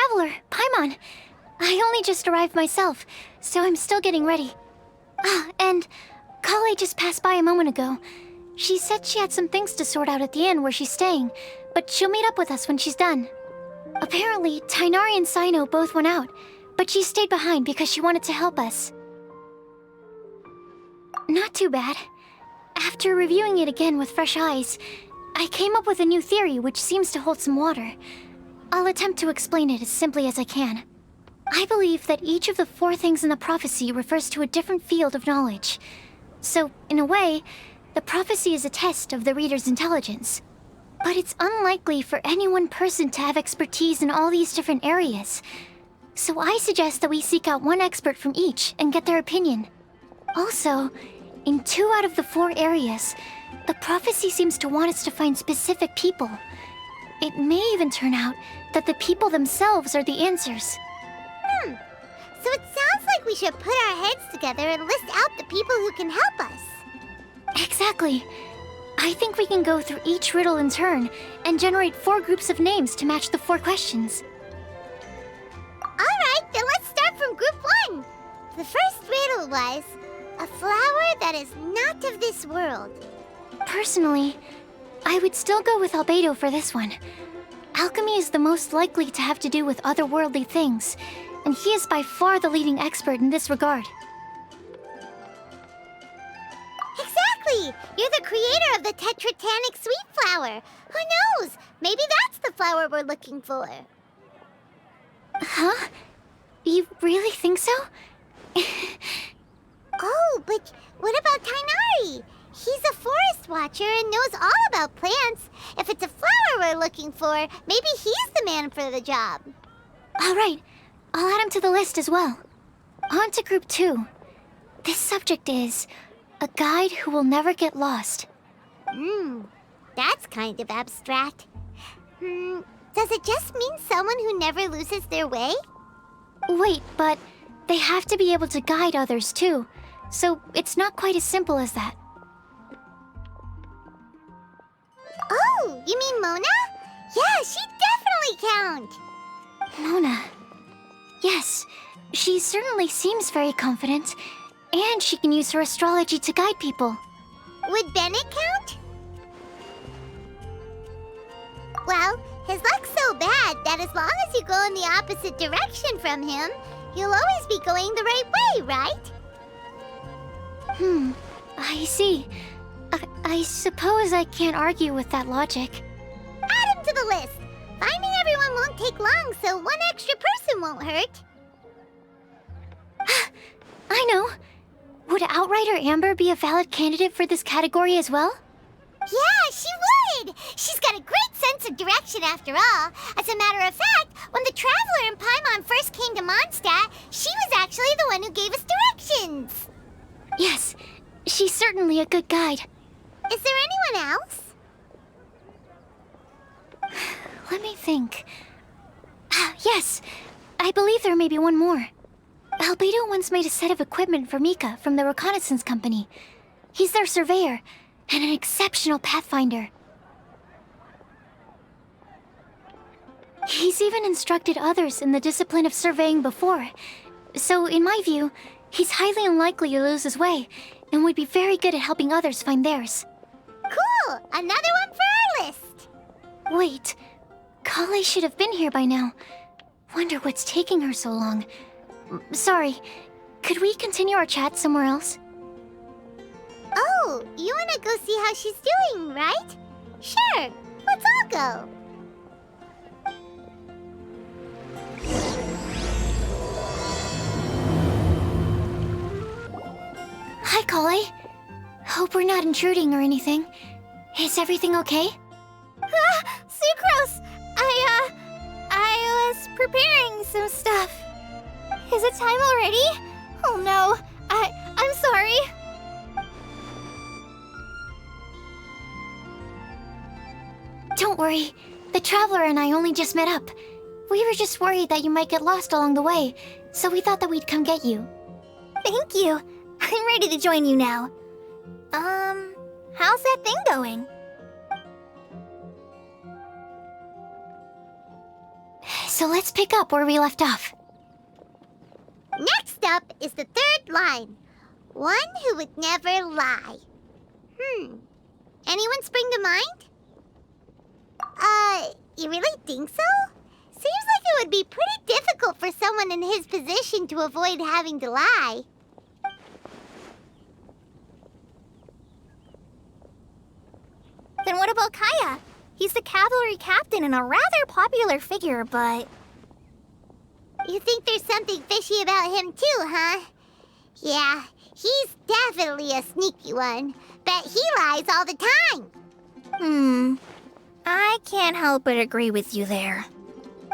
traveler, Paimon. I only just arrived myself, so I'm still getting ready. Ah, and Collei just passed by a moment ago. She said she had some things to sort out at the inn where she's staying, but she'll meet up with us when she's done. Apparently, Tighnari and Cyno both went out, but she stayed behind because she wanted to help us. Not too bad. After reviewing it again with fresh eyes, I came up with a new theory which seems to hold some water. I'll attempt to explain it as simply as I can. I believe that each of the 4 things in the prophecy refers to a different field of knowledge. So, in a way, the prophecy is a test of the reader's intelligence. But it's unlikely for any one person to have expertise in all these different areas. So I suggest that we seek out one expert from each and get their opinion. Also, in 2 out of the 4 areas, the prophecy seems to want us to find specific people. It may even turn out that the people themselves are the answers. So it sounds like we should put our heads together and list out the people who can help us. Exactly. I think we can go through each riddle in turn and generate 4 groups of names to match the 4 questions. Alright, then let's start from group 1. The first riddle was, a flower that is not of this world. Personally, I would still go with Albedo for this one. Alchemy is the most likely to have to do with otherworldly things, and he is by far the leading expert in this regard. Exactly! You're the creator of the tetratanic sweet flower. Who knows? Maybe that's the flower we're looking for. Huh? You really think so? Oh, but what about Tighnari? He's a forest watcher and knows all about plants. If it's a flower we're looking for, maybe he's the man for the job. All right. I'll add him to the list as well. On to group 2. This subject is a guide who will never get lost. That's kind of abstract. Does it just mean someone who never loses their way? Wait, but they have to be able to guide others too, so it's not quite as simple as that. Oh, you mean Mona? Yeah, she definitely count. Mona. Yes, she certainly seems very confident, and she can use her astrology to guide people. Would Bennett count? Well, his luck's so bad that as long as you go in the opposite direction from him, you'll always be going the right way, right? I see. I suppose I can't argue with that logic. Add him to the list. Finding everyone won't take long, so one extra person won't hurt. I know. Would Outrider Amber be a valid candidate for this category as well? Yeah, she would! She's got a great sense of direction after all. As a matter of fact, when the Traveler and Paimon first came to Mondstadt, she was actually the one who gave us directions. Yes, she's certainly a good guide. Is there anyone else? Let me think. Yes, I believe there may be one more. Albedo once made a set of equipment for Mika from the reconnaissance company. He's their surveyor, and an exceptional pathfinder. He's even instructed others in the discipline of surveying before. So, in my view, he's highly unlikely to lose his way, and would be very good at helping others find theirs. Cool! Another one for our list! Wait, Collei should have been here by now. Wonder what's taking her so long. Sorry, could we continue our chat somewhere else? Oh, you wanna go see how she's doing, right? Sure, let's all go. Hi, Collei. Hope we're not intruding or anything. Is everything okay? Sucrose! I was preparing some stuff. Is it time already? Oh no, I'm sorry. Don't worry. The Traveler and I only just met up. We were just worried that you might get lost along the way, so we thought that we'd come get you. Thank you. I'm ready to join you now. How's that thing going? So let's pick up where we left off. Next up is the third line. One who would never lie. Anyone spring to mind? You really think so? Seems like it would be pretty difficult for someone in his position to avoid having to lie. Then what about Kaya? He's the cavalry captain and a rather popular figure, but... You think there's something fishy about him too, huh? Yeah, he's definitely a sneaky one. Bet he lies all the time. I can't help but agree with you there.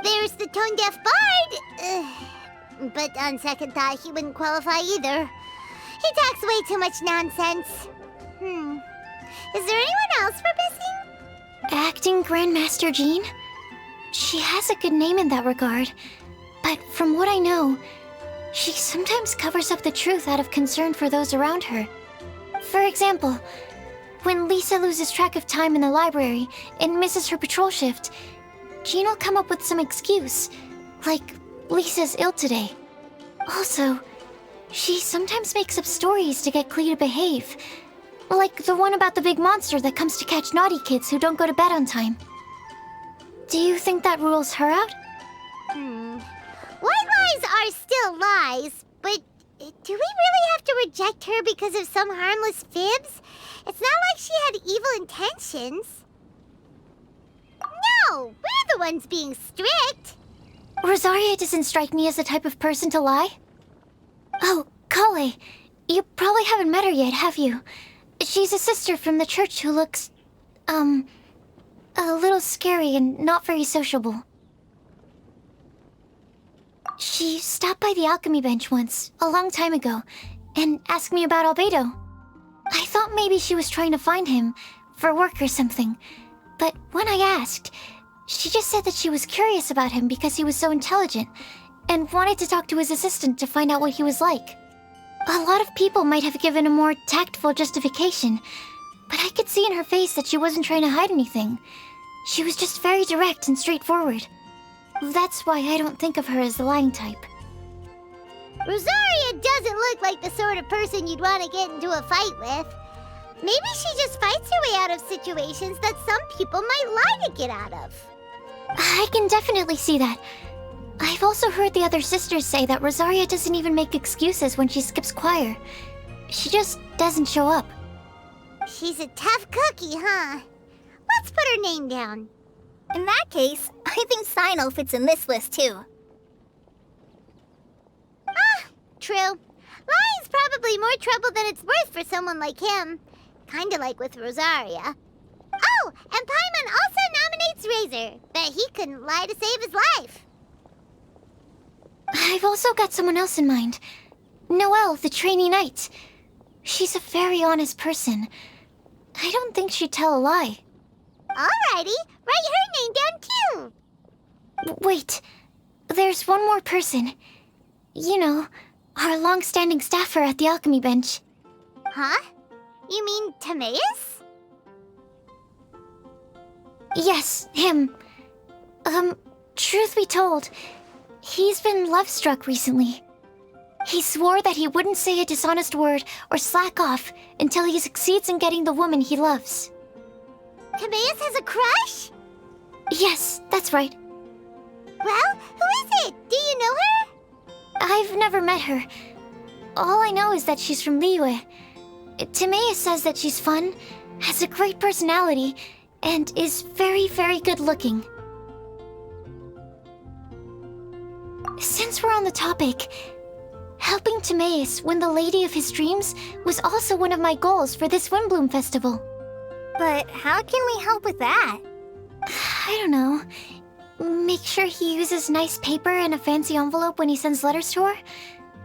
There's the tone-deaf bard. But on second thought, he wouldn't qualify either. He talks way too much nonsense. Is there anyone else we're missing? Acting Grandmaster Jean? She has a good name in that regard. But from what I know, she sometimes covers up the truth out of concern for those around her. For example, when Lisa loses track of time in the library and misses her patrol shift, Jean will come up with some excuse, like Lisa's ill today. Also, she sometimes makes up stories to get Klee to behave, like the one about the big monster that comes to catch naughty kids who don't go to bed on time. Do you think that rules her out? White lies are still lies, but do we really have to reject her because of some harmless fibs? It's not like she had evil intentions. No, we're the ones being strict. Rosaria doesn't strike me as the type of person to lie. Oh, Collei, you probably haven't met her yet, have you? She's a sister from the church who looks, a little scary and not very sociable. She stopped by the alchemy bench once, a long time ago, and asked me about Albedo. I thought maybe she was trying to find him, for work or something. But when I asked, she just said that she was curious about him because he was so intelligent, and wanted to talk to his assistant to find out what he was like. A lot of people might have given a more tactful justification, but I could see in her face that she wasn't trying to hide anything. She was just very direct and straightforward. That's why I don't think of her as the lying type. Rosaria doesn't look like the sort of person you'd want to get into a fight with. Maybe she just fights her way out of situations that some people might lie to get out of. I can definitely see that. I've also heard the other sisters say that Rosaria doesn't even make excuses when she skips choir. She just doesn't show up. She's a tough cookie, huh? Let's put her name down. In that case, I think Cyno fits in this list too. True. Lying's probably more trouble than it's worth for someone like him. Kinda like with Rosaria. Oh, and Paimon also nominates Razor. Bet he couldn't lie to save his life. I've also got someone else in mind. Noelle, the trainee knight. She's a very honest person. I don't think she'd tell a lie. Alrighty, write her name down too. Wait, there's one more person. You know, our long-standing staffer at the alchemy bench. Huh? You mean Timaeus? Yes, him. Truth be told, he's been love-struck recently. He swore that he wouldn't say a dishonest word or slack off until he succeeds in getting the woman he loves. Timaeus has a crush? Yes, that's right. Well, who is it? Do you know her? I've never met her. All I know is that she's from Liyue. Timaeus says that she's fun, has a great personality, and is very, very good looking. Since we're on the topic, helping Timaeus win the lady of his dreams was also one of my goals for this Windblume festival. But how can we help with that? I don't know. Make sure he uses nice paper and a fancy envelope when he sends letters to her.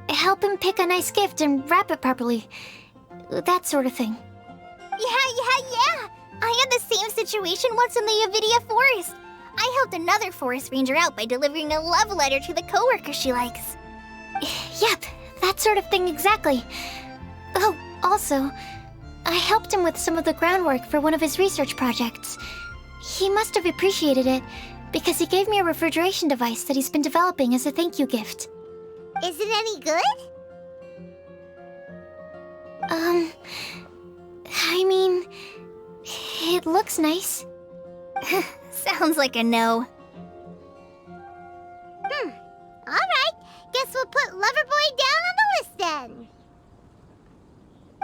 Help him pick a nice gift and wrap it properly. That sort of thing. Yeah. I had the same situation once in the Avidia forest. I helped another forest ranger out by delivering a love letter to the coworker she likes. Yep, that sort of thing exactly. Oh, also, I helped him with some of the groundwork for one of his research projects. He must have appreciated it, because he gave me a refrigeration device that he's been developing as a thank you gift. Is it any good? I mean, it looks nice. Sounds like a no. Alright, guess we'll put Loverboy down on the list then.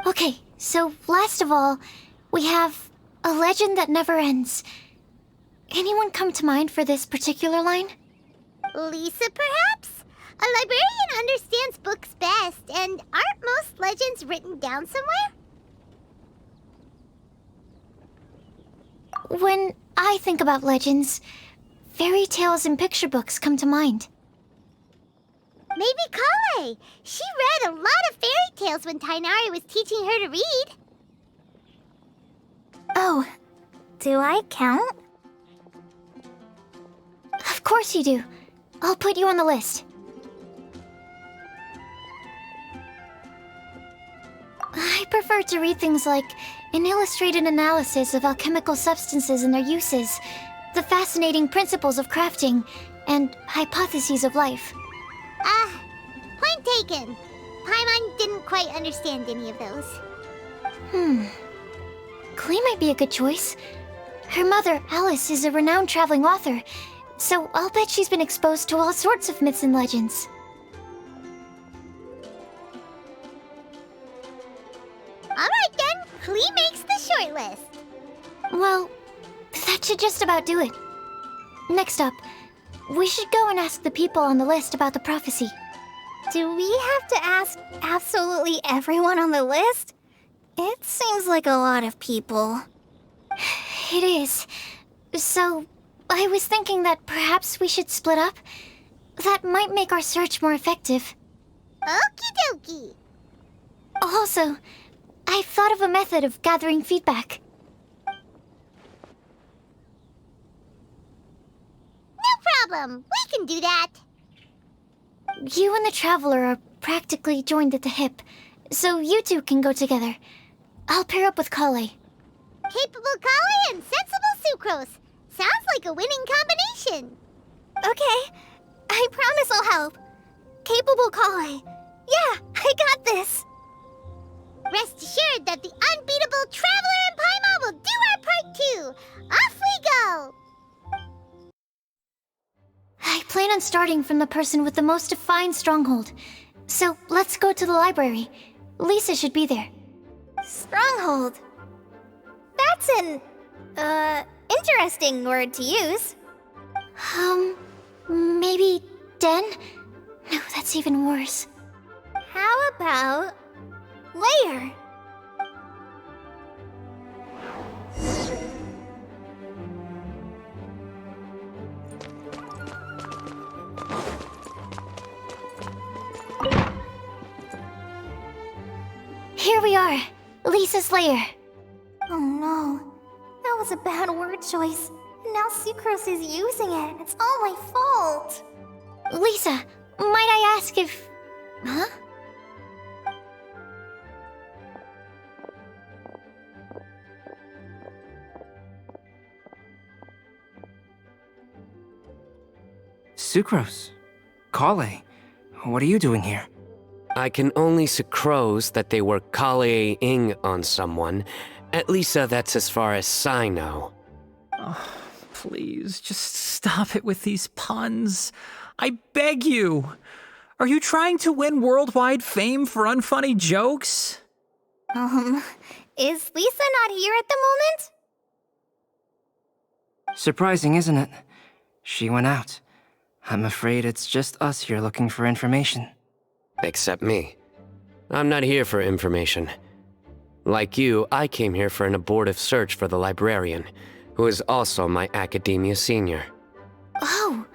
Okay, so last of all, we have a legend that never ends. Anyone come to mind for this particular line? Lisa, perhaps? A librarian understands books best, and aren't most legends written down somewhere? When I think about legends, fairy tales and picture books come to mind. Maybe Collei. She read a lot of fairy tales when Tighnari was teaching her to read. Oh, do I count? Of course you do. I'll put you on the list. I prefer to read things like an illustrated analysis of alchemical substances and their uses, the fascinating principles of crafting, and hypotheses of life. Point taken. Paimon didn't quite understand any of those. Klee might be a good choice. Her mother, Alice, is a renowned traveling author, so I'll bet she's been exposed to all sorts of myths and legends. Alright then, Klee makes the shortlist. Well, that should just about do it. Next up, we should go and ask the people on the list about the prophecy. Do we have to ask absolutely everyone on the list? It seems like a lot of people. It is. So, I was thinking that perhaps we should split up. That might make our search more effective. Okie dokie. Also, I've thought of a method of gathering feedback. No problem. We can do that. You and the Traveler are practically joined at the hip, so you two can go together. I'll pair up with Collei. Capable Collei and sensible Sucrose. Sounds like a winning combination. Okay, I promise I'll help. Capable Collei. Yeah, I got this. Rest assured that the unbeatable Traveler and Paimon will do our part too. Off we go! I plan on starting from the person with the most defined stronghold. So let's go to the library. Lisa should be there. Stronghold. That's an, interesting word to use. Maybe den? No, that's even worse. How about layer? Here we are, Lisa's lair. Oh no, that was a bad word choice. And now Sucrose is using it, and it's all my fault. Lisa, might I ask if... Huh? Sucrose. Collei. What are you doing here? I can only sucrose that they were Collei-ing on someone. At least that's as far as Cyno. Oh, please, just stop it with these puns. I beg you. Are you trying to win worldwide fame for unfunny jokes? Is Lisa not here at the moment? Surprising, isn't it? She went out. I'm afraid it's just us here looking for information. Except me. I'm not here for information. Like you, I came here for an abortive search for the librarian, who is also my academia senior. Oh,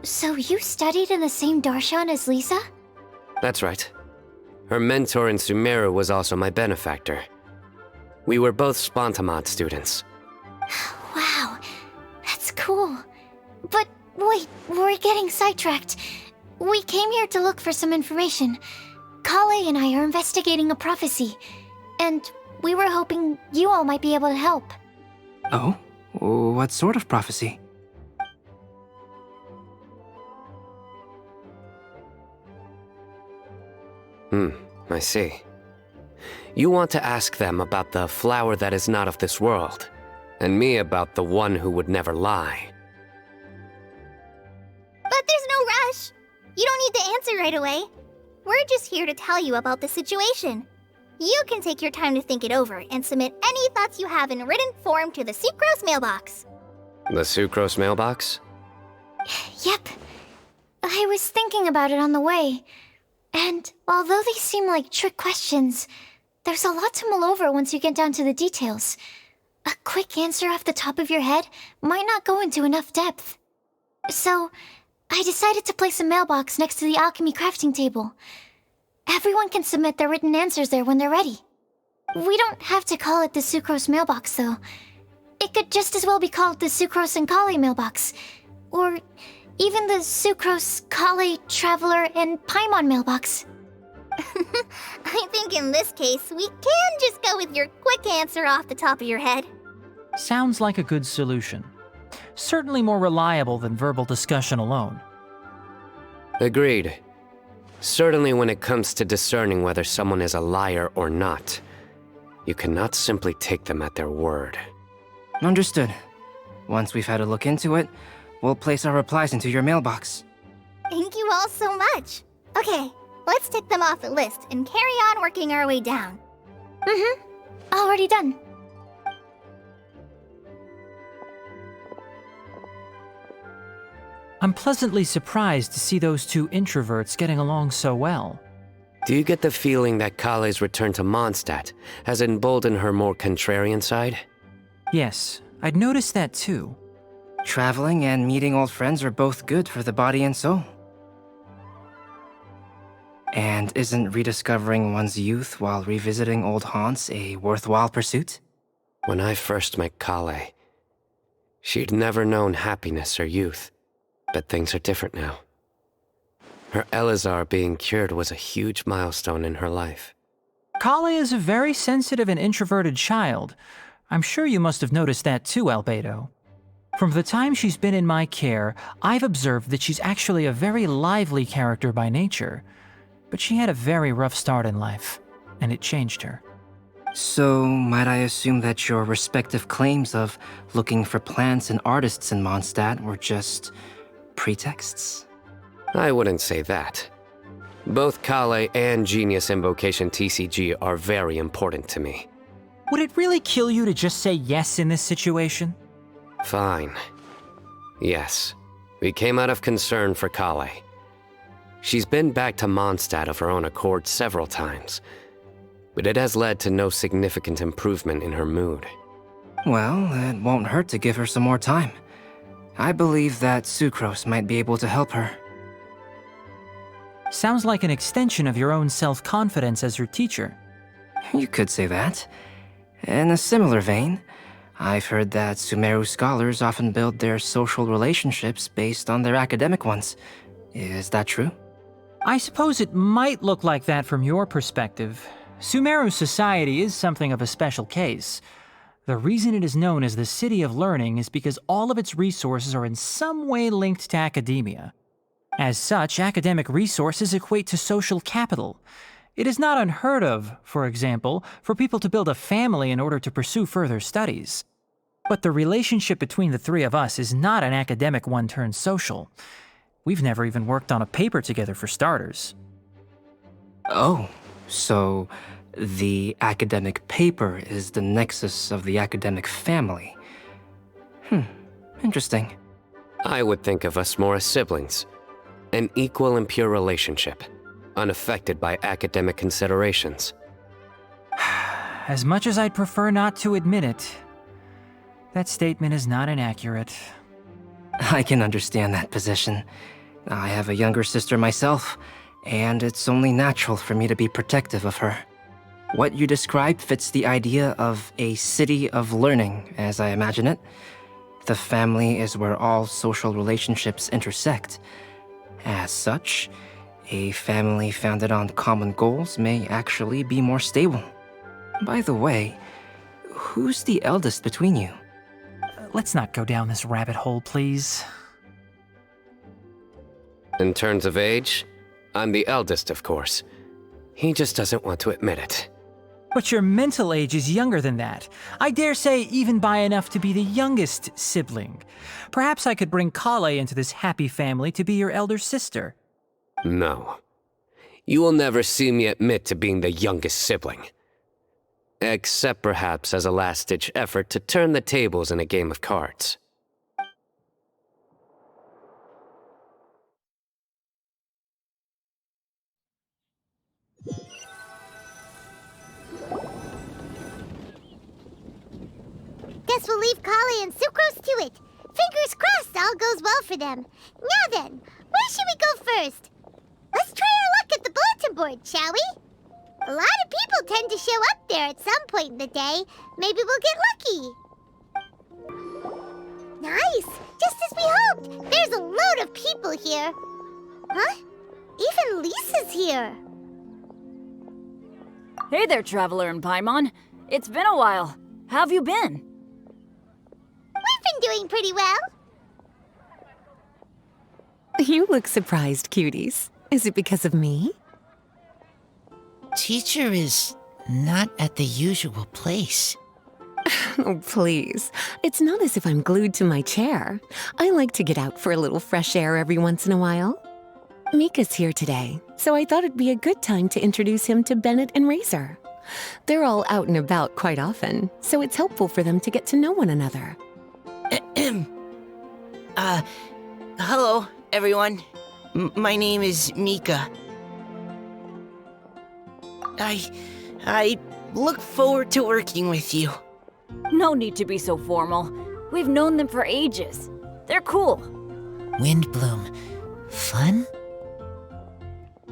so you studied in the same darshan as Lisa? That's right. Her mentor in Sumeru was also my benefactor. We were both Spontamod students. Wow, that's cool. But wait, we're getting sidetracked. We came here to look for some information. Collei and I are investigating a prophecy, and we were hoping you all might be able to help. Oh? What sort of prophecy? I see. You want to ask them about the flower that is not of this world, and me about the one who would never lie. But there's no rush. You don't need to answer right away. We're just here to tell you about the situation. You can take your time to think it over and submit any thoughts you have in written form to the Sucrose Mailbox. The Sucrose Mailbox? Yep. I was thinking about it on the way. And although they seem like trick questions, there's a lot to mull over once you get down to the details. A quick answer off the top of your head might not go into enough depth. So, I decided to place a mailbox next to the alchemy crafting table. Everyone can submit their written answers there when they're ready. We don't have to call it the Sucrose Mailbox, though. It could just as well be called the Sucrose and Collei Mailbox. Or even the Sucrose, Collei, Traveler, and Paimon Mailbox. I think in this case, we can just go with your quick answer off the top of your head. Sounds like a good solution. Certainly more reliable than verbal discussion alone. Agreed. Certainly when it comes to discerning whether someone is a liar or not, you cannot simply take them at their word. Understood. Once we've had a look into it, we'll place our replies into your mailbox. Thank you all so much. Okay, let's tick them off the list and carry on working our way down. Already done. I'm pleasantly surprised to see those two introverts getting along so well. Do you get the feeling that Collei's return to Mondstadt has emboldened her more contrarian side? Yes, I'd noticed that too. Traveling and meeting old friends are both good for the body and soul. And isn't rediscovering one's youth while revisiting old haunts a worthwhile pursuit? When I first met Collei, she'd never known happiness or youth. But things are different now. Her Elazar being cured was a huge milestone in her life. Collei is a very sensitive and introverted child. I'm sure you must have noticed that too, Albedo. From the time she's been in my care, I've observed that she's actually a very lively character by nature. But she had a very rough start in life, and it changed her. So, might I assume that your respective claims of looking for plants and artists in Mondstadt were just pretexts? I wouldn't say that. Both Collei and Genius Invocation TCG are very important to me. Would it really kill you to just say yes in this situation? Fine. Yes. We came out of concern for Collei. She's been back to Mondstadt of her own accord several times, but it has led to no significant improvement in her mood. Well, it won't hurt to give her some more time. I believe that Sucrose might be able to help her. Sounds like an extension of your own self-confidence as her teacher. You could say that. In a similar vein, I've heard that Sumeru scholars often build their social relationships based on their academic ones. Is that true? I suppose it might look like that from your perspective. Sumeru society is something of a special case. The reason it is known as the City of Learning is because all of its resources are in some way linked to academia. As such, academic resources equate to social capital. It is not unheard of, for example, for people to build a family in order to pursue further studies. But the relationship between the three of us is not an academic one turned social. We've never even worked on a paper together for starters. Oh, so the academic paper is the nexus of the academic family. Interesting. I would think of us more as siblings. An equal and pure relationship, unaffected by academic considerations. As much as I'd prefer not to admit it, that statement is not inaccurate. I can understand that position. I have a younger sister myself, and it's only natural for me to be protective of her. What you described fits the idea of a city of learning, as I imagine it. The family is where all social relationships intersect. As such, a family founded on common goals may actually be more stable. By the way, who's the eldest between you? Let's not go down this rabbit hole, please. In terms of age, I'm the eldest, of course. He just doesn't want to admit it. But your mental age is younger than that. I dare say even by enough to be the youngest sibling. Perhaps I could bring Collei into this happy family to be your elder sister. No. You will never see me admit to being the youngest sibling. Except perhaps as a last-ditch effort to turn the tables in a game of cards. Guess we'll leave Collei and Sucrose to it. Fingers crossed all goes well for them. Now then, where should we go first? Let's try our luck at the bulletin board, shall we? A lot of people tend to show up there at some point in the day. Maybe we'll get lucky. Nice! Just as we hoped! There's a load of people here. Huh? Even Lisa's here. Hey there, Traveler in Paimon. It's been a while. How have you been? We've been doing pretty well. You look surprised, cuties. Is it because of me? Teacher is not at the usual place. Oh, please. It's not as if I'm glued to my chair. I like to get out for a little fresh air every once in a while. Mika's here today, so I thought it'd be a good time to introduce him to Bennett and Razor. They're all out and about quite often, so it's helpful for them to get to know one another. Hello, everyone. My name is Mika. I look forward to working with you. No need to be so formal. We've known them for ages. They're cool. Windblume. Fun?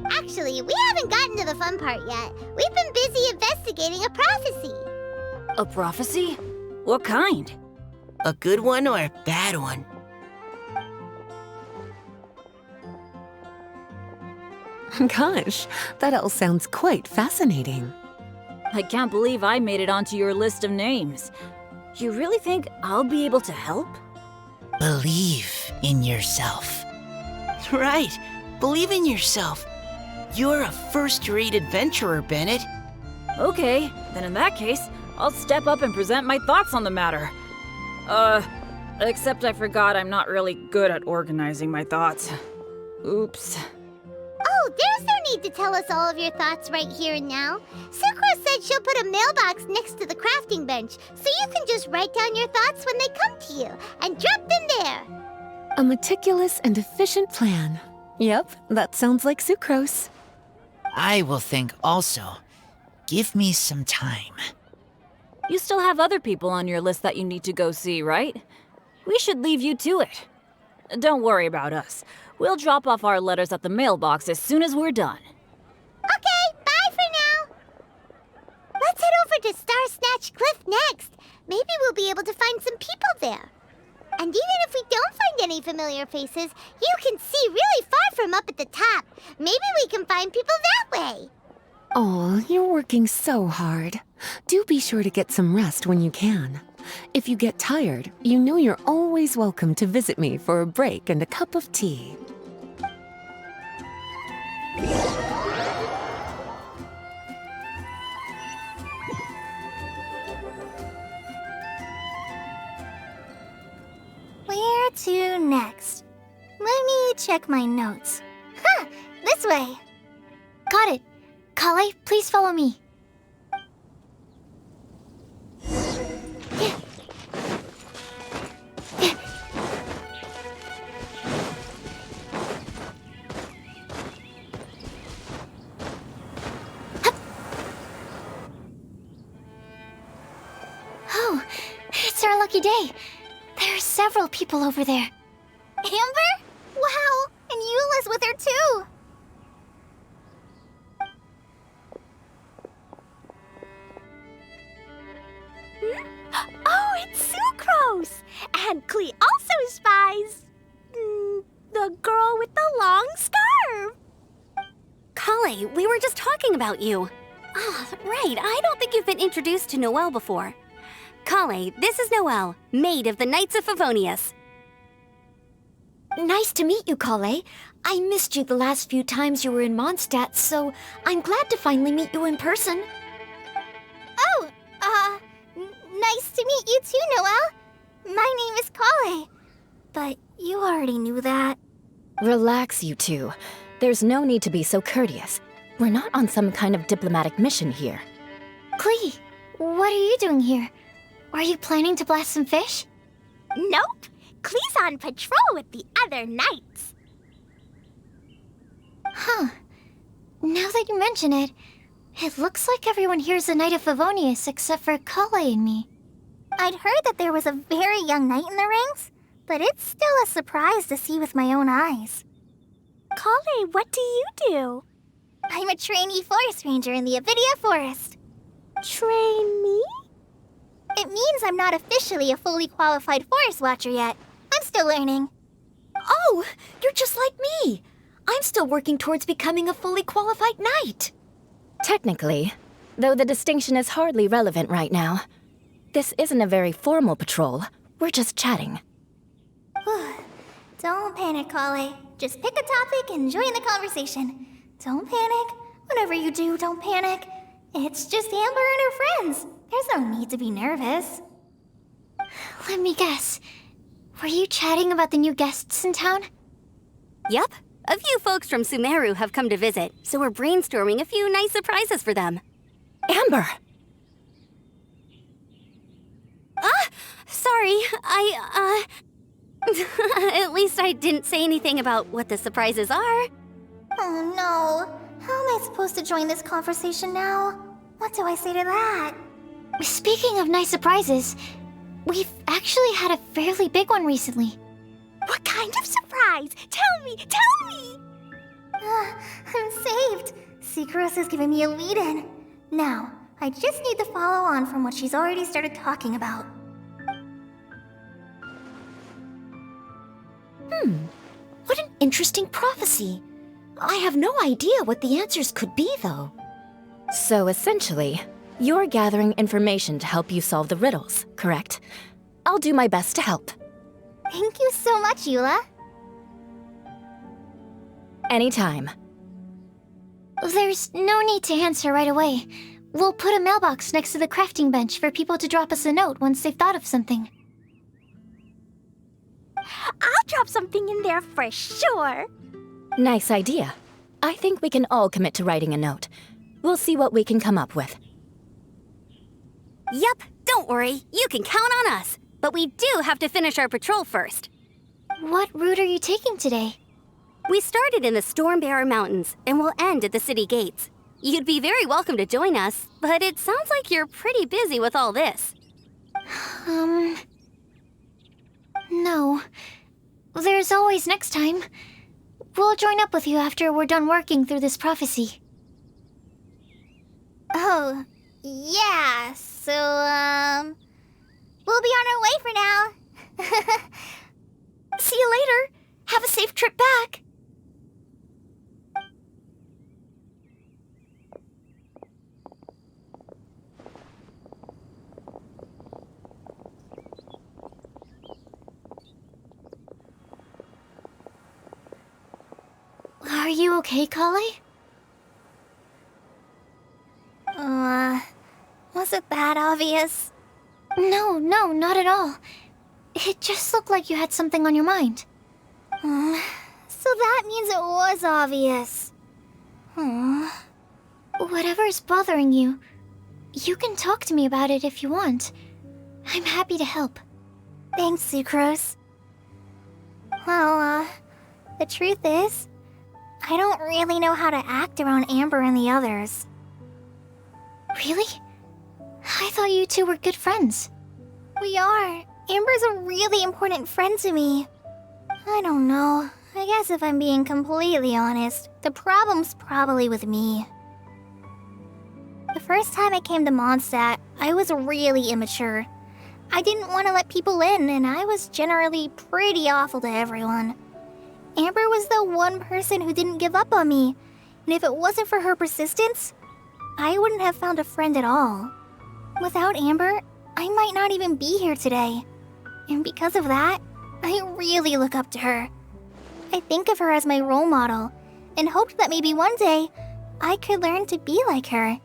Actually, we haven't gotten to the fun part yet. We've been busy investigating a prophecy. A prophecy? What kind? A good one or a bad one? Gosh, that all sounds quite fascinating. I can't believe I made it onto your list of names. You really think I'll be able to help? Believe in yourself. Right. Believe in yourself. You're a first-rate adventurer, Bennett. Okay, then in that case, I'll step up and present my thoughts on the matter. Except I forgot I'm not really good at organizing my thoughts. Oops. Oh, there's no need to tell us all of your thoughts right here and now. Sucrose said she'll put a mailbox next to the crafting bench, so you can just write down your thoughts when they come to you, and drop them there. A meticulous and efficient plan. Yep, that sounds like Sucrose. I will think also. Give me some time. You still have other people on your list that you need to go see, right? We should leave you to it. Don't worry about us. We'll drop off our letters at the mailbox as soon as we're done. Okay, bye for now. Let's head over to Star Snatch Cliff next. Maybe we'll be able to find some people there. And even if we don't find any familiar faces, you can see really far from up at the top. Maybe we can find people that way. Oh, you're working so hard. Do be sure to get some rest when you can. If you get tired, you know you're always welcome to visit me for a break and a cup of tea. Where to next? Let me check my notes. Huh, this way. Got it. Collei, please follow me. Oh, it's our lucky day. There are several people over there. Amber? Wow, and Eula's with her too. Oh, it's Sucrose! And Klee also spies the girl with the long scarf. Collei, we were just talking about you. Ah, right, I don't think you've been introduced to Noelle before. Collei, this is Noelle, maid of the Knights of Favonius. Nice to meet you, Collei. I missed you the last few times you were in Mondstadt, so I'm glad to finally meet you in person. Oh, nice to meet you too, Noelle. My name is Collei. But you already knew that. Relax, you two. There's no need to be so courteous. We're not on some kind of diplomatic mission here. Klee, what are you doing here? Are you planning to blast some fish? Nope. Klee's on patrol with the other knights. Huh. Now that you mention it, it looks like everyone here is a Knight of Favonius except for Collei and me. I'd heard that there was a very young knight in the ranks, but it's still a surprise to see with my own eyes. Collei, what do you do? I'm a trainee forest ranger in the Avidia Forest. Trainee? It means I'm not officially a fully qualified forest watcher yet. I'm still learning. Oh, you're just like me. I'm still working towards becoming a fully qualified knight. Technically, though the distinction is hardly relevant right now. This isn't a very formal patrol. We're just chatting. Don't panic, Collei. Just pick a topic and join the conversation. Don't panic. Whatever you do, don't panic. It's just Amber and her friends. There's no need to be nervous. Let me guess. Were you chatting about the new guests in town? Yup. A few folks from Sumeru have come to visit, so we're brainstorming a few nice surprises for them. Amber! Sorry, At least I didn't say anything about what the surprises are. Oh no. How am I supposed to join this conversation now? What do I say to that? Speaking of nice surprises, we've actually had a fairly big one recently. What kind of surprise? Tell me! Tell me! I'm saved. Sucrose is giving me a lead-in. Now, I just need to follow on from what she's already started talking about. What an interesting prophecy. I have no idea what the answers could be, though. So essentially, you're gathering information to help you solve the riddles, correct? I'll do my best to help. Thank you so much, Eula. Anytime. There's no need to answer right away. We'll put a mailbox next to the crafting bench for people to drop us a note once they've thought of something. I'll drop something in there for sure. Nice idea. I think we can all commit to writing a note. We'll see what we can come up with. Yup, don't worry. You can count on us. But we do have to finish our patrol first. What route are you taking today? We started in the Stormbearer Mountains, and we'll end at the city gates. You'd be very welcome to join us, but it sounds like you're pretty busy with all this. No. There's always next time. We'll join up with you after we're done working through this prophecy. Oh, yeah, so, we'll be on our way for now. See you later. Have a safe trip back. Are you okay, Collei? Was it that obvious? No, not at all. It just looked like you had something on your mind. So that means it was obvious. Whatever's bothering you, you can talk to me about it if you want. I'm happy to help. Thanks, Sucrose. Well, the truth is, I don't really know how to act around Amber and the others. Really? I thought you two were good friends. We are. Amber's a really important friend to me. I don't know. I guess if I'm being completely honest, the problem's probably with me. The first time I came to Mondstadt, I was really immature. I didn't want to let people in, and I was generally pretty awful to everyone. Amber was the one person who didn't give up on me, and if it wasn't for her persistence, I wouldn't have found a friend at all. Without Amber, I might not even be here today. And because of that, I really look up to her. I think of her as my role model, and hoped that maybe one day I could learn to be like her.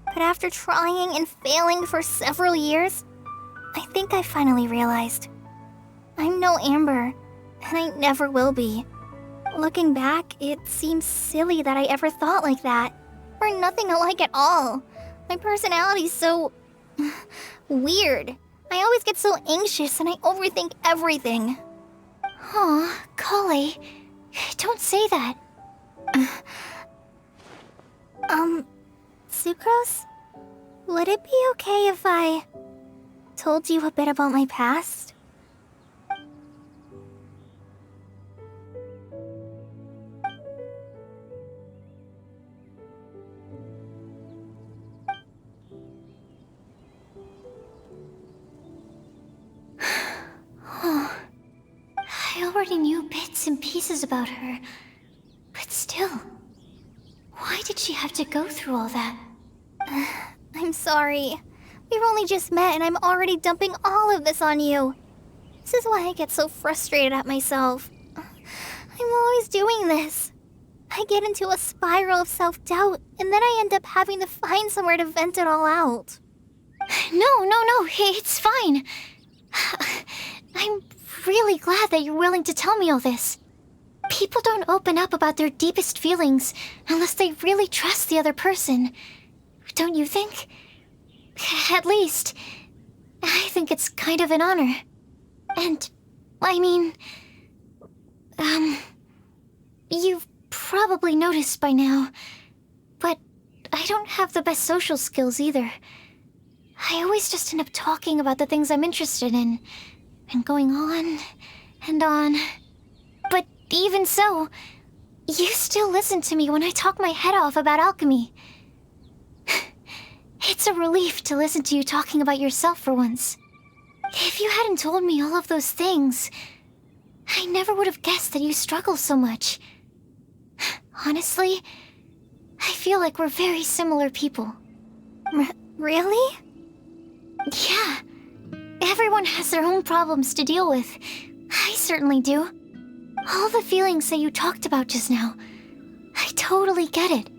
But after trying and failing for several years, I think I finally realized I'm no Amber, and I never will be. Looking back, it seems silly that I ever thought like that. We're nothing alike at all. My personality's so weird. I always get so anxious and I overthink everything. Aw, Collei, don't say that. Sucrose? Would it be okay if I told you a bit about my past? I already knew bits and pieces about her, but still, why did she have to go through all that? I'm sorry. We've only just met and I'm already dumping all of this on you. This is why I get so frustrated at myself. I'm always doing this. I get into a spiral of self-doubt, and then I end up having to find somewhere to vent it all out. No, it's fine. I'm really glad that you're willing to tell me all this. People don't open up about their deepest feelings unless they really trust the other person. Don't you think? At least, I think it's kind of an honor. And, I mean, you've probably noticed by now, but I don't have the best social skills either. I always just end up talking about the things I'm interested in, and going on and on. But even so, you still listen to me when I talk my head off about alchemy. It's a relief to listen to you talking about yourself for once. If you hadn't told me all of those things, I never would have guessed that you struggle so much. Honestly, I feel like we're very similar people. Really? Yeah. Everyone has their own problems to deal with. I certainly do. All the feelings that you talked about just now, I totally get it.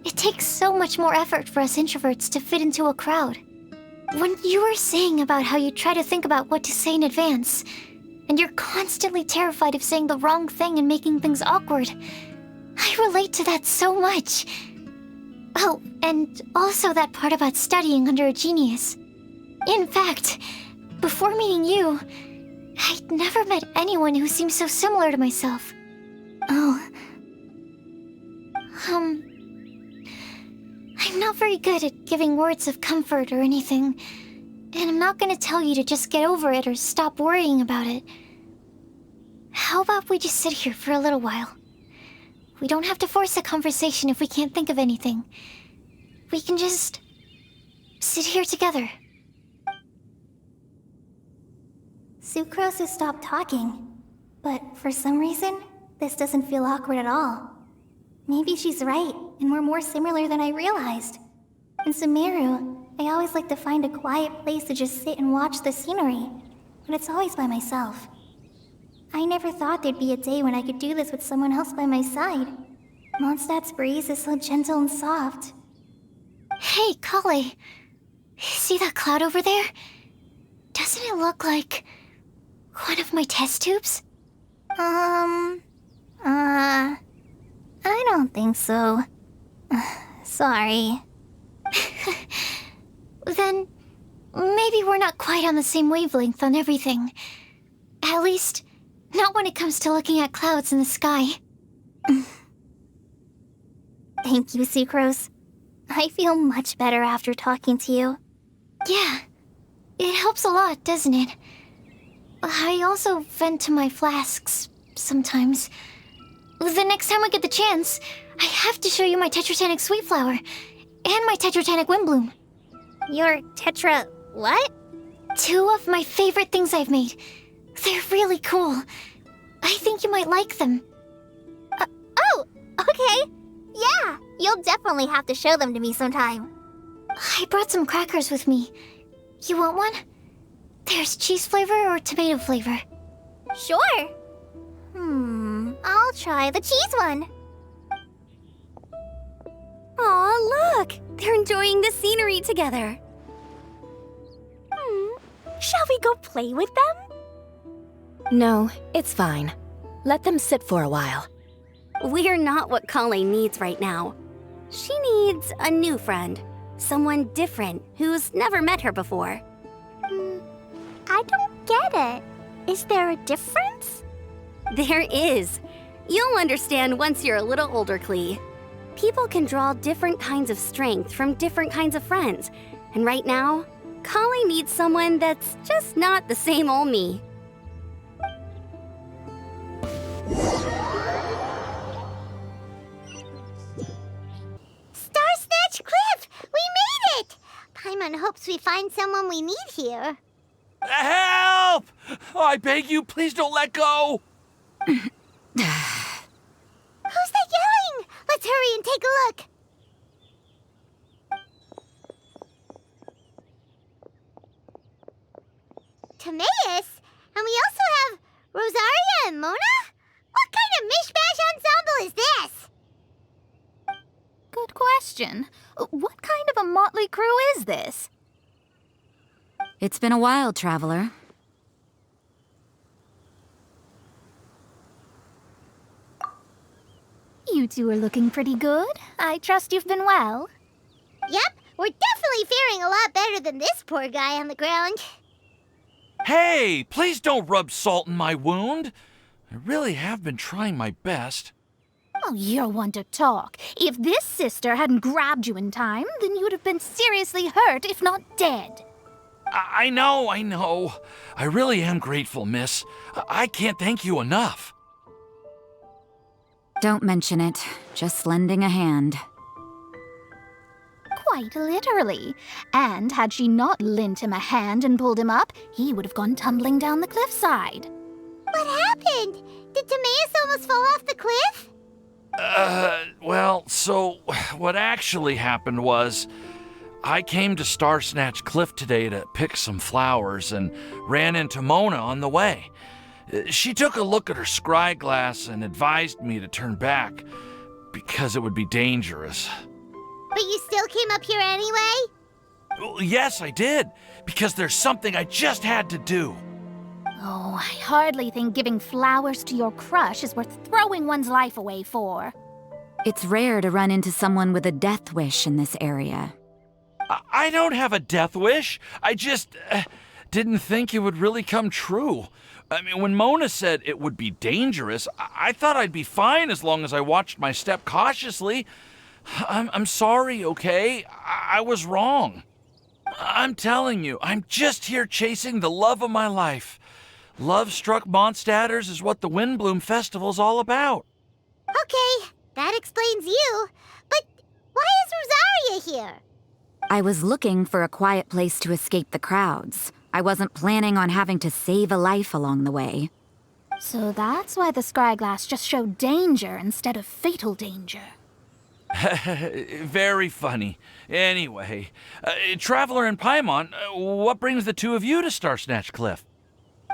It takes so much more effort for us introverts to fit into a crowd. When you were saying about how you try to think about what to say in advance, and you're constantly terrified of saying the wrong thing and making things awkward, I relate to that so much. Oh, and also that part about studying under a genius. In fact, before meeting you, I'd never met anyone who seemed so similar to myself. Oh. I'm not very good at giving words of comfort or anything, and I'm not gonna tell you to just get over it or stop worrying about it. How about we just sit here for a little while? We don't have to force a conversation if we can't think of anything. We can just sit here together. Sucrose has stopped talking, but for some reason, this doesn't feel awkward at all. Maybe she's right, and we're more similar than I realized. In Sumeru, I always like to find a quiet place to just sit and watch the scenery, but it's always by myself. I never thought there'd be a day when I could do this with someone else by my side. Mondstadt's breeze is so gentle and soft. Hey, Collei. See that cloud over there? Doesn't it look like one of my test tubes? I don't think so. Sorry. Then, maybe we're not quite on the same wavelength on everything. At least, not when it comes to looking at clouds in the sky. Thank you, Sucrose. I feel much better after talking to you. Yeah, it helps a lot, doesn't it? I also vent to my flasks sometimes. The next time I get the chance, I have to show you my Tetratanic Sweet Flower and my Tetratanic Windblume. Your Tetra... what? 2 of my favorite things I've made. They're really cool. I think you might like them. Oh, okay. Yeah, you'll definitely have to show them to me sometime. I brought some crackers with me. You want one? There's cheese flavor or tomato flavor. Sure. I'll try the cheese one. Aw, look! They're enjoying the scenery together. Shall we go play with them? No, it's fine. Let them sit for a while. We're not what Collei needs right now. She needs a new friend. Someone different who's never met her before. I don't get it. Is there a difference? There is. You'll understand once you're a little older, Klee. People can draw different kinds of strength from different kinds of friends. And right now, Collei needs someone that's just not the same old me. Starsnatch Cliff! We made it! Paimon hopes we find someone we need here. Help! Oh, I beg you, please don't let go! Who's that yelling? Let's hurry and take a look. Timaeus? And we also have Rosaria and Mora? What kind of mishmash ensemble is this? Good question. What kind of a motley crew is this? It's been a while, Traveler. You two are looking pretty good. I trust you've been well. Yep, we're definitely faring a lot better than this poor guy on the ground. Hey, please don't rub salt in my wound. I really have been trying my best. Oh, you're one to talk. If this sister hadn't grabbed you in time, then you'd have been seriously hurt, if not dead. I know. I really am grateful, miss. I can't thank you enough. Don't mention it. Just lending a hand. Quite literally. And had she not lent him a hand and pulled him up, he would have gone tumbling down the cliffside. What happened? Did Timaeus almost fall off the cliff? Well, so what actually happened was I came to Starsnatch Cliff today to pick some flowers and ran into Mona on the way. She took a look at her scry glass and advised me to turn back because it would be dangerous. But you still came up here anyway? Well, yes, I did, because there's something I just had to do. Oh, I hardly think giving flowers to your crush is worth throwing one's life away for. It's rare to run into someone with a death wish in this area. I don't have a death wish. I just didn't think it would really come true. I mean, when Mona said it would be dangerous, I thought I'd be fine as long as I watched my step cautiously. I'm sorry, okay? I was wrong. I'm telling you, I'm just here chasing the love of my life. Love-struck Mondstadters is what the Windblume Festival's all about. Okay, that explains you. But why is Rosaria here? I was looking for a quiet place to escape the crowds. I wasn't planning on having to save a life along the way. So that's why the scryglass just showed danger instead of fatal danger. Very funny. Anyway, Traveler and Paimon, what brings the two of you to Starsnatch Cliff?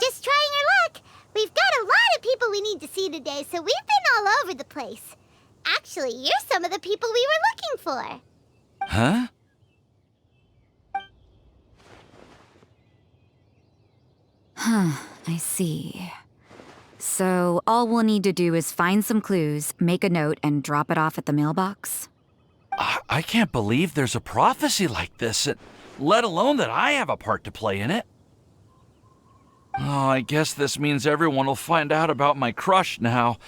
Just trying our luck. We've got a lot of people we need to see today, so we've been all over the place. Actually, you're some of the people we were looking for. Huh? I see. So all we'll need to do is find some clues, make a note, and drop it off at the mailbox? I can't believe there's a prophecy like this, let alone that I have a part to play in it. Oh, I guess this means everyone will find out about my crush now.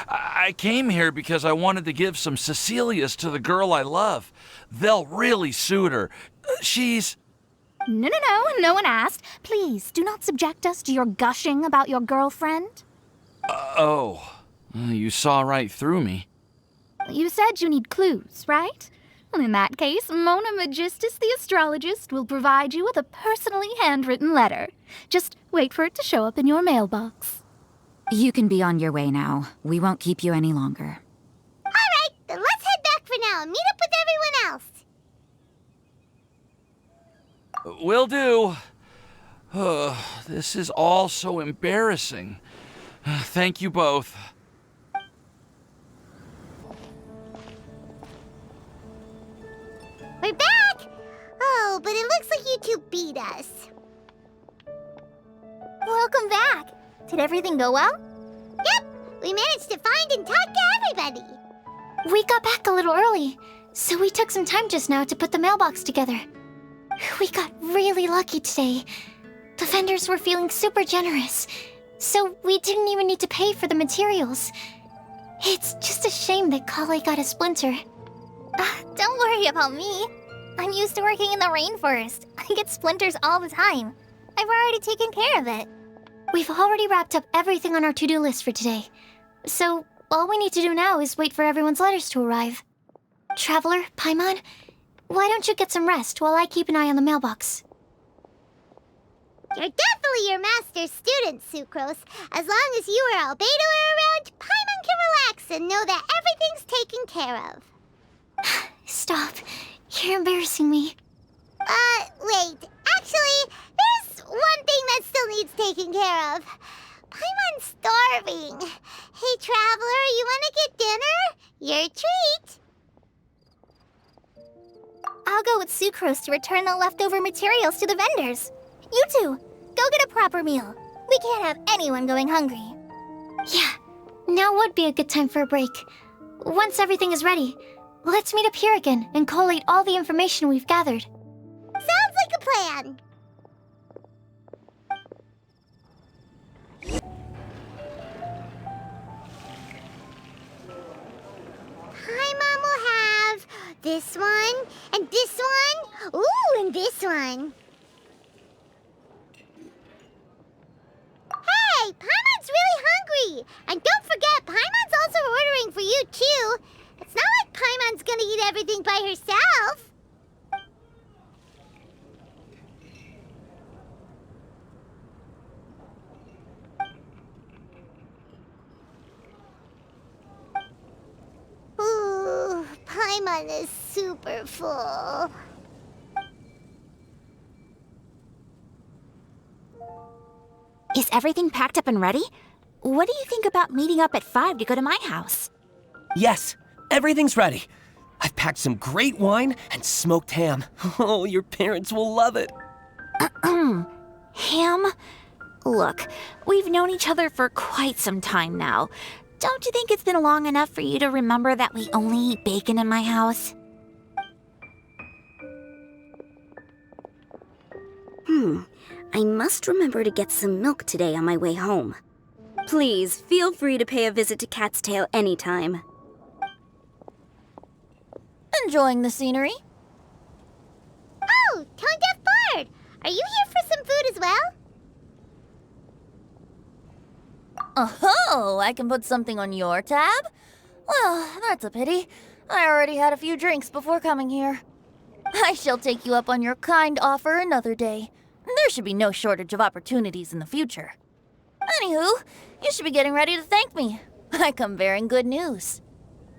I came here because I wanted to give some Cecilias to the girl I love. They'll really suit her. She's... No one asked. Please, do not subject us to your gushing about your girlfriend. You saw right through me. You said you need clues, right? Well, in that case, Mona Magistus the astrologist will provide you with a personally handwritten letter. Just wait for it to show up in your mailbox. You can be on your way now. We won't keep you any longer. All right, then let's head back for now and meet up with everyone else. Will do. This is all so embarrassing. Thank you both. We're back! Oh, but it looks like you two beat us. Welcome back. Did everything go well? Yep, we managed to find and talk to everybody. We got back a little early, so we took some time just now to put the mailbox together. We got really lucky today. The vendors were feeling super generous, so we didn't even need to pay for the materials. It's just a shame that Collei got a splinter. Don't worry about me. I'm used to working in the rainforest. I get splinters all the time. I've already taken care of it. We've already wrapped up everything on our to-do list for today. So, all we need to do now is wait for everyone's letters to arrive. Traveler, Paimon, why don't you get some rest while I keep an eye on the mailbox? You're definitely your master's student, Sucrose. As long as you or Albedo are around, Paimon can relax and know that everything's taken care of. Stop. You're embarrassing me. Wait. Actually, there's one thing that still needs taking care of. Paimon's starving. Hey, Traveler, you want to get dinner? Your treat. I'll go with Sucrose to return the leftover materials to the vendors. You two, go get a proper meal. We can't have anyone going hungry. Yeah, now would be a good time for a break. Once everything is ready, let's meet up here again and collate all the information we've gathered. Sounds like a plan. Paimon will have this one, and this one, ooh, and this one. Hey, Paimon's really hungry! And don't forget, Paimon's also ordering for you, too. It's not like Paimon's gonna eat everything by herself. Ooh, Paimon is super full. Is everything packed up and ready? What do you think about meeting up at 5 to go to my house? Yes, everything's ready. I've packed some great wine and smoked ham. Oh, your parents will love it. Ham? Look, we've known each other for quite some time now. Don't you think it's been long enough for you to remember that we only eat bacon in my house? I must remember to get some milk today on my way home. Please, feel free to pay a visit to Cat's Tail anytime. Enjoying the scenery? Oh, Tone Deaf Bard! Are you here for some food as well? Oh, I can put something on your tab? Well, that's a pity. I already had a few drinks before coming here. I shall take you up on your kind offer another day. There should be no shortage of opportunities in the future. Anywho, you should be getting ready to thank me. I come bearing good news.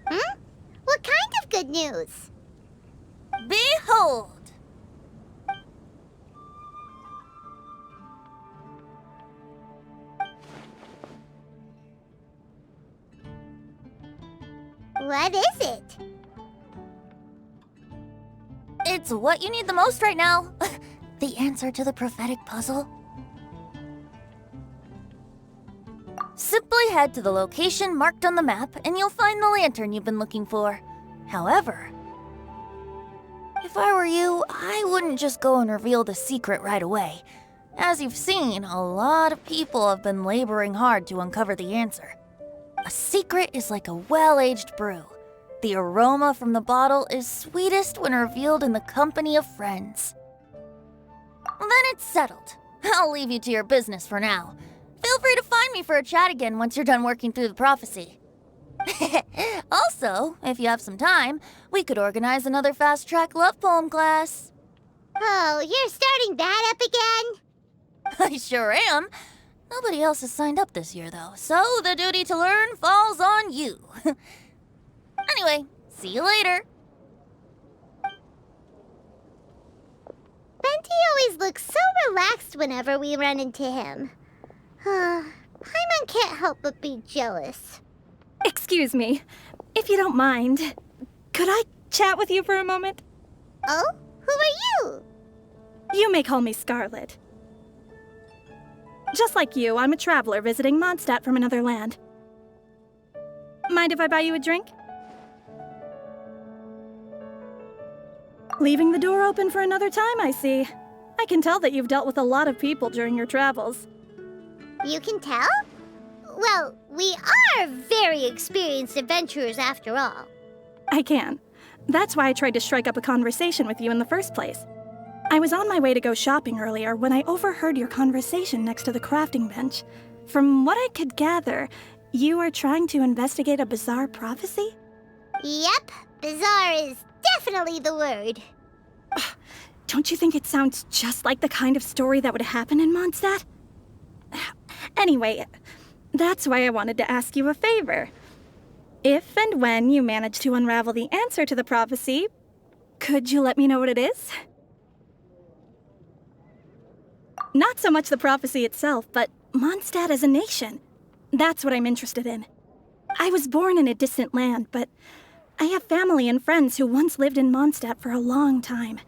What kind of good news? Behold! What is it? It's what you need the most right now. The answer to the prophetic puzzle. Simply head to the location marked on the map and you'll find the lantern you've been looking for. However, if I were you, I wouldn't just go and reveal the secret right away. As you've seen, a lot of people have been laboring hard to uncover the answer. A secret is like a well-aged brew. The aroma from the bottle is sweetest when revealed in the company of friends. Then it's settled. I'll leave you to your business for now. Feel free to find me for a chat again once you're done working through the prophecy. Also, if you have some time, we could organize another fast-track love poem class. Oh, you're starting that up again? I sure am. Nobody else has signed up this year, though, so the duty to learn falls on you. Anyway, see you later. Benti always looks so relaxed whenever we run into him. Paimon can't help but be jealous. Excuse me, if you don't mind, could I chat with you for a moment? Oh? Who are you? You may call me Scarlett. Just like you, I'm a traveler visiting Mondstadt from another land. Mind if I buy you a drink? Leaving the door open for another time, I see. I can tell that you've dealt with a lot of people during your travels. You can tell? Well, we are very experienced adventurers after all. I can. That's why I tried to strike up a conversation with you in the first place. I was on my way to go shopping earlier when I overheard your conversation next to the crafting bench. From what I could gather, you are trying to investigate a bizarre prophecy? Yep, bizarre is definitely the word. Don't you think it sounds just like the kind of story that would happen in Mondstadt? Anyway, that's why I wanted to ask you a favor. If and when you manage to unravel the answer to the prophecy, could you let me know what it is? Not so much the prophecy itself, but Mondstadt as a nation. That's what I'm interested in. I was born in a distant land, but I have family and friends who once lived in Mondstadt for a long time.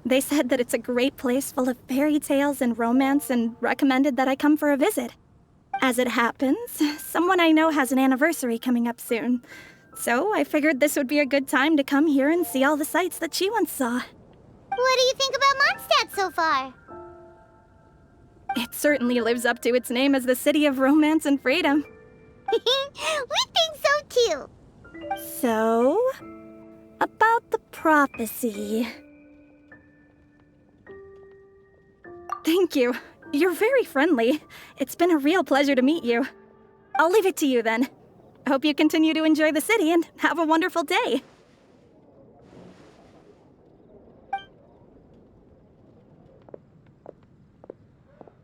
They said that it's a great place full of fairy tales and romance and recommended that I come for a visit. As it happens, someone I know has an anniversary coming up soon. So I figured this would be a good time to come here and see all the sights that she once saw. What do you think about Mondstadt so far? It certainly lives up to its name as the city of romance and freedom. We think so too. So, about the prophecy. Thank you. You're very friendly. It's been a real pleasure to meet you. I'll leave it to you then. Hope you continue to enjoy the city and have a wonderful day.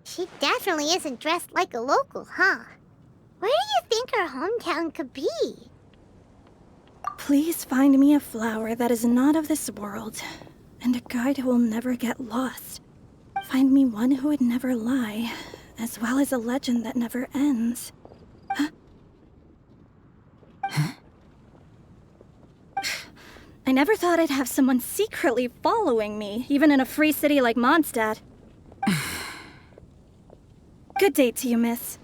She definitely isn't dressed like a local, huh? Where do you think her hometown could be? Please find me a flower that is not of this world, and a guide who will never get lost. Find me one who would never lie, as well as a legend that never ends. Huh? I never thought I'd have someone secretly following me, even in a free city like Mondstadt. Good day to you, miss.